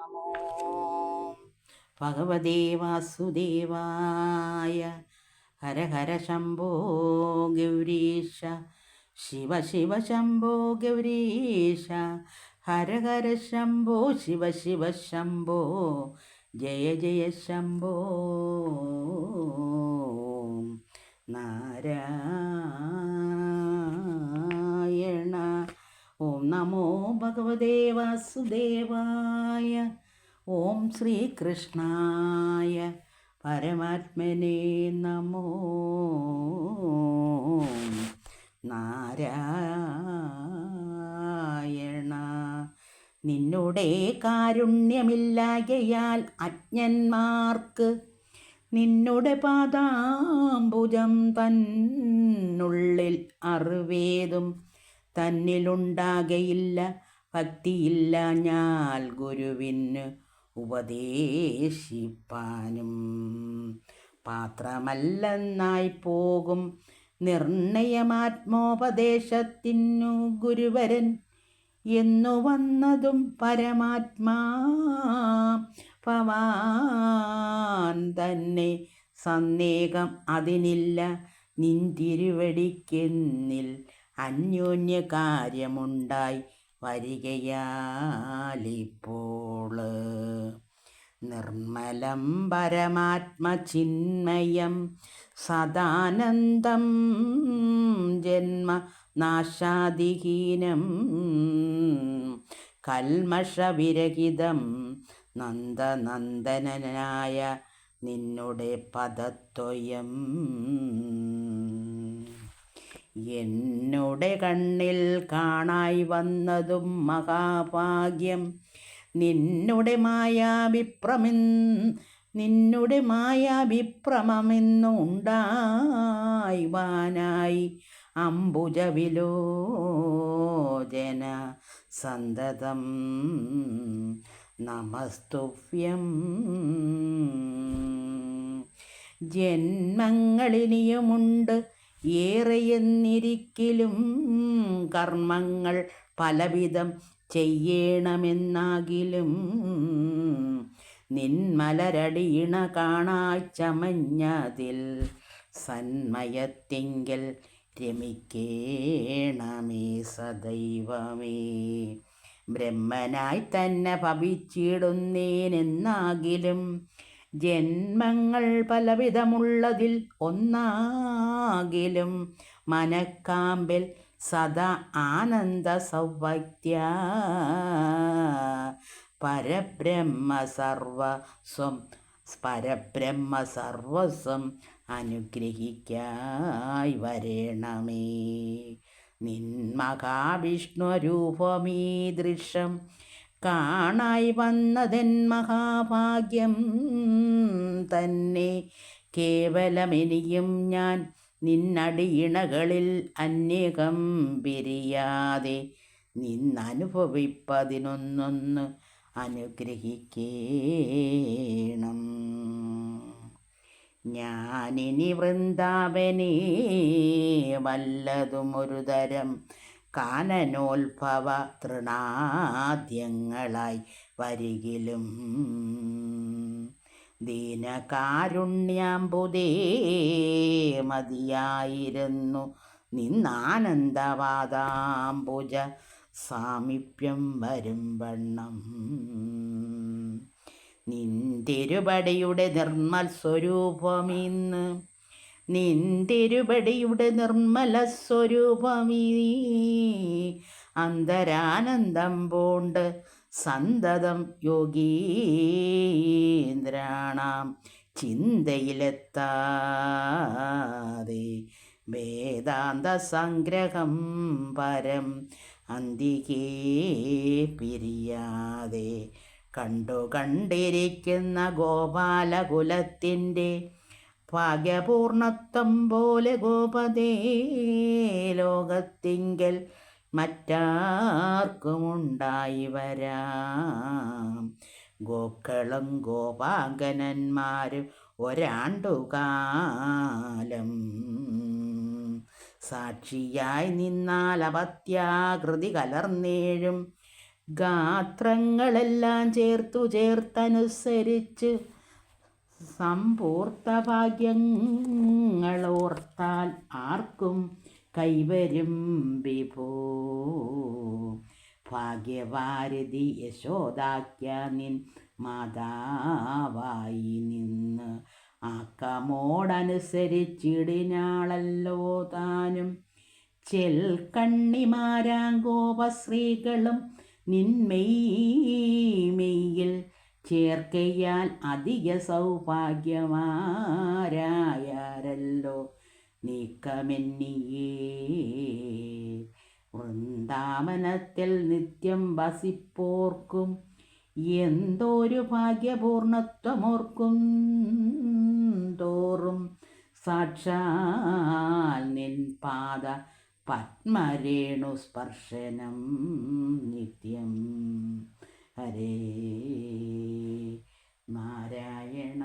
നമോ ഭഗവതേ വാസുദേവായ. ഹര ഹര ശംഭോ ഗൗരീശ, ശിവ ശിവ ശംഭോ ഗൗരീശ. ഹര ഹര ശംഭോ ശിവ ശിവ ശംഭോ, ജയ ജയ ശംഭോ നാരായണ. ഓം നമോ ഭഗവതേ വാസുദേവായ. ഓം ശ്രീകൃഷ്ണായ പരമാത്മനേ നമോ. നാരായണ. നിന്നുടെ കാരുണ്യമില്ലാകയാൽ അജ്ഞന്മാർക്ക് നിന്നുടെ പാദാംബുജം തന്നുള്ളിൽ അറിവേതും തന്നിലുണ്ടാകയില്ല. ഭക്തിയില്ല ഞാൻ ഗുരുവിന് ഉപദേശിപ്പാനും പാത്രമല്ലെന്നായി പോകും നിർണയമാത്മോപദേശത്തിനു ഗുരുവരൻ എന്നു വന്നതും പരമാത്മാ ഭവാൻ തന്നെ. സന്ദേഹം അതിനില്ല നിന്തിരുവടിക്കെന്നിൽ അന്യോന്യ കാര്യമുണ്ടായി വരികയാലിപ്പോൾ. നിർമ്മലം പരമാത്മചിന്മയം സദാനന്ദം ജന്മ നാശാദിഹീനം കൽമഷവിരഹിതം നന്ദനന്ദനായ നിന്നുടെ പദത്വയം. എന്നുടെ കണ്ണിൽ കാണായി വന്നതും മഹാഭാഗ്യം. നിന്നുടെ മായാവിപ്രമെന്നു ഉണ്ടായിവാനായി അംബുജവിലോചന സന്തതം നമസ്തുഭ്യം. ജന്മങ്ങളിനിയുമുണ്ട് ഏറെയെന്നിരിക്കലും കർമ്മങ്ങൾ പലവിധം ചെയ്യണമെന്നാകിലും നിന്മലരടിയിണ കാണാച്ചമഞ്ഞതിൽ സന്മയത്തിങ്കൽ രമിക്കേണമേ സദൈവമേ. ബ്രഹ്മനായി തന്നെ ഭവിച്ചിടുന്നേനെന്നാകിലും ജന്മങ്ങൾ പലവിധമുള്ളതിൽ ഒന്നാകിലും മനക്കാമ്പിൽ സദാ ആനന്ദ സൗഭക്ത്യ പരബ്രഹ്മ സർവസ്വം അനുഗ്രഹിക്കായി വരേണമേ. നിന്മഹാവിഷ്ണുരൂപമീദൃശം കാണായി വന്നതെൻ മഹാഭാഗ്യം തന്നെ. കേവലമെനിയും ഞാൻ നിന്നടിയിണകളിൽ അന്യകം പിരിയാതെ നിന്നനുഭവിപ്പതിനൊന്നൊന്ന് അനുഗ്രഹിക്കേണം. ഞാനിനി വൃന്ദാവനേ വല്ലതുമൊരു തരം കാനനോത്ഭവ തൃണാദ്യങ്ങളായി വരികിലും ദീനകാരുണ്യാംബുദേ മതിയായിരുന്നു നിന്നാനന്ദവാദാംബുജ സാമീപ്യം വരും വണ്ണം. നിന്തിരുപടിയുടെ നിർമ്മൽ സ്വരൂപമിന്ന് നിന്തിരുപടിയുടെ നിർമ്മല സ്വരൂപമീ അന്തരാനന്ദം പൂണ്ട് സന്തതം യോഗീന്ദ്രാണാം ചിന്തയിലെത്താതെ വേദാന്ത സംഗ്രഹം പരം അന്തികേ പിരിയാതെ കണ്ടിരിക്കുന്ന ഗോപാലകുലത്തിൻ്റെ ഭാഗ്യപൂർണത്വം പോലെ ഗോപതേ ലോകത്തിങ്കൽ മറ്റാർക്കുമുണ്ടായി വരാം. ഗോക്കളും ഗോപാങ്കനന്മാരും ഒരാണ്ടുകാലം സാക്ഷിയായി നിന്നാൽ അപത്യാകൃതി കലർന്നേഴും ഗാത്രങ്ങളെല്ലാം ചേർത്തനുസരിച്ച് സമ്പൂർത്ത ഭാഗ്യങ്ങളോർത്താൽ ആർക്കും കൈവരും വിഭോ. ഭാഗ്യവാരധി യശോദാക്യ നിൻ മാതാവായി നിന്ന് ആക്കമോടനുസരിച്ചിടിനാളല്ലോ താനും. ഗോപശ്രീകളും നിന്മെയ്യിൽ ചേർക്കയാൽ അധിക സൗഭാഗ്യമാരായാരല്ലോ നീക്കമെന്നിയേ. വൃന്ദാവനത്തിൽ നിത്യം വസിപ്പോർക്കും എന്തോരു ഭാഗ്യപൂർണത്വമോർക്കും തോറും സാക്ഷാൽ നിൻ പാദ പത്മരേണു സ്പർശനം നിത്യം. ഹരേ നാരായണ.